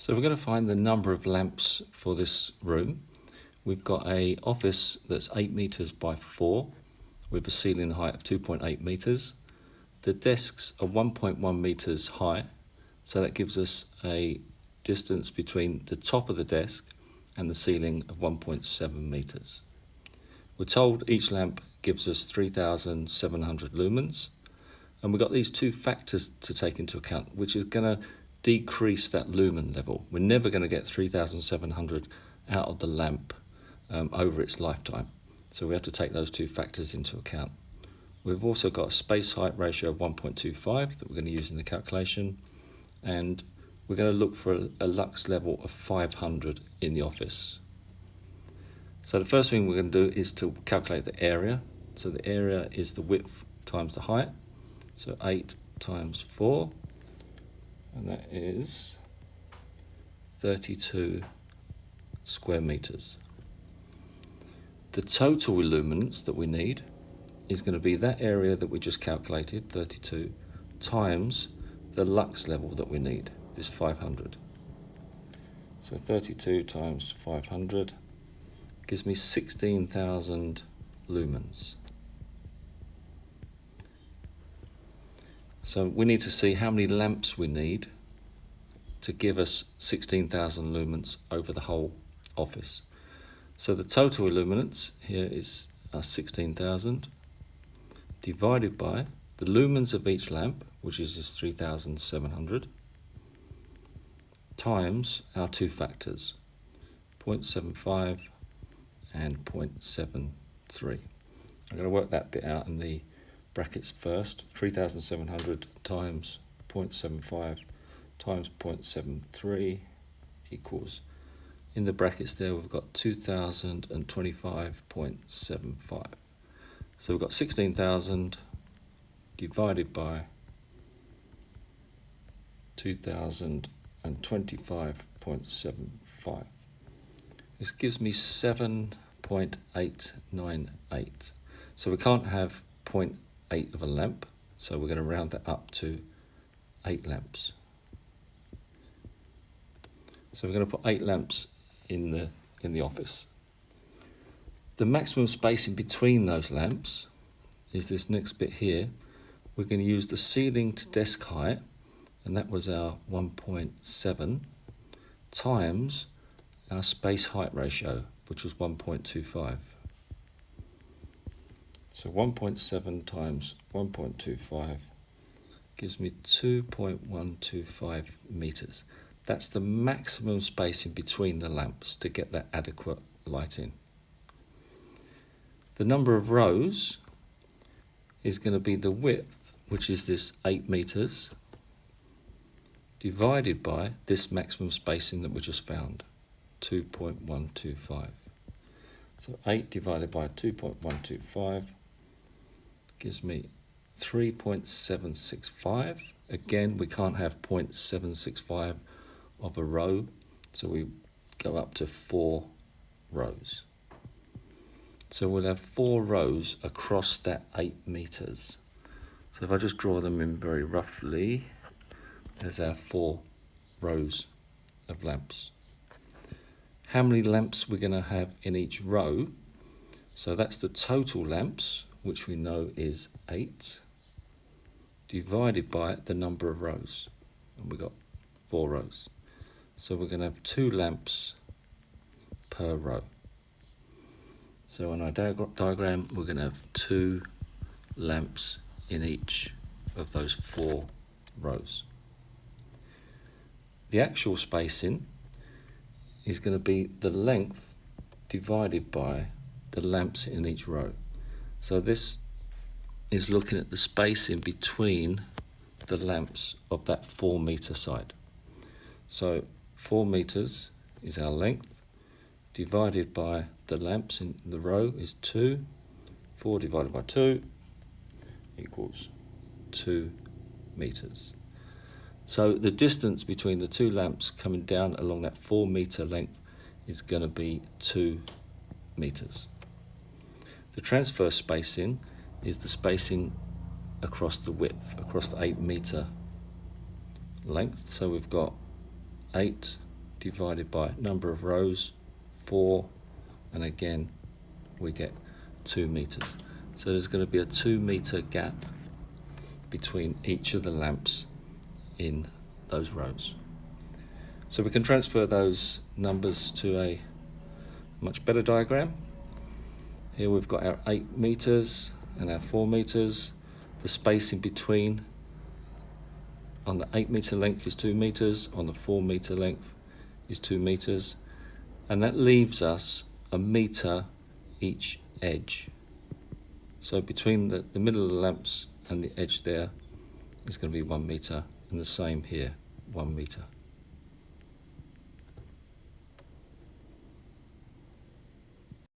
So we're going to find the number of lamps for this room. We've got an office that's 8 metres by 4 with a ceiling height of 2.8 metres. The desks are 1.1 metres high, so that gives us a distance between the top of the desk and the ceiling of 1.7 metres. We're told each lamp gives us 3,700 lumens, and we've got these two factors to take into account, which is going to decrease that lumen level. We're never going to get 3,700 out of the lamp over its lifetime, so we have to take those two factors into account. We've also got a space height ratio of 1.25 that we're going to use in the calculation, and we're going to look for a lux level of 500 in the office. So the first thing we're going to do is to calculate the area. So the area is the width times the height, so 8 times 4, and that is 32 square meters. The total illuminance that we need is going to be that area that we just calculated, 32, times the lux level that we need, this 500. So 32 times 500 gives me 16,000 lumens. So we need to see how many lamps we need to give us 16,000 lumens over the whole office. So the total illuminance here is 16,000 divided by the lumens of each lamp, which is just 3,700, times our two factors, 0.75 and 0.73. I'm going to work that bit out in the brackets first. 3,700 times 0.75 times 0.73 equals, in the brackets there we've got 2,025.75. So we've got 16,000 divided by 2,025.75. This gives me 7.898. So we can't have 0.8 of a lamp, so we're going to round that up to 8 lamps. So we're going to put 8 lamps in the office. The maximum space in between those lamps is this next bit here. We're going to use the ceiling to desk height, and that was our 1.7, times our space height ratio, which was 1.25. So 1.7 times 1.25 gives me 2.125 meters. That's the maximum space in between the lamps to get that adequate lighting. The number of rows is going to be the width, which is this 8 meters, divided by this maximum spacing that we just found, 2.125. So 8 divided by 2.125 gives me 3.765. Again, we can't have 0.765 of a row, so we go up to 4 rows. So we'll have 4 rows across that 8 meters. So if I just draw them in very roughly, there's our 4 rows of lamps. How many lamps we're going to have in each row? So that's the total lamps, which we know is 8, divided by the number of rows. And we've got 4 rows. So we're going to have 2 lamps per row. So on our diagram, we're going to have 2 lamps in each of those 4 rows. The actual spacing is going to be the length divided by the lamps in each row. So this is looking at the space in between the lamps of that 4 meter side. So 4 meters is our length, divided by the lamps in the row is 2. 4 divided by 2 equals 2 meters. So the distance between the 2 lamps coming down along that 4 meter length is going to be 2 meters. The transverse spacing is the spacing across the width, across the 8 meter length. So we've got 8 divided by number of rows, 4, and again we get 2 meters. So there's going to be a 2 meter gap between each of the lamps in those rows. So we can transfer those numbers to a much better diagram. Here we've got our 8 meters and our 4 meters. The space in between on the 8 meter length is 2 meters, on the 4 meter length is 2 meters, and that leaves us a meter each edge. So between the middle of the lamps and the edge there is going to be 1 meter, and the same here, 1 meter.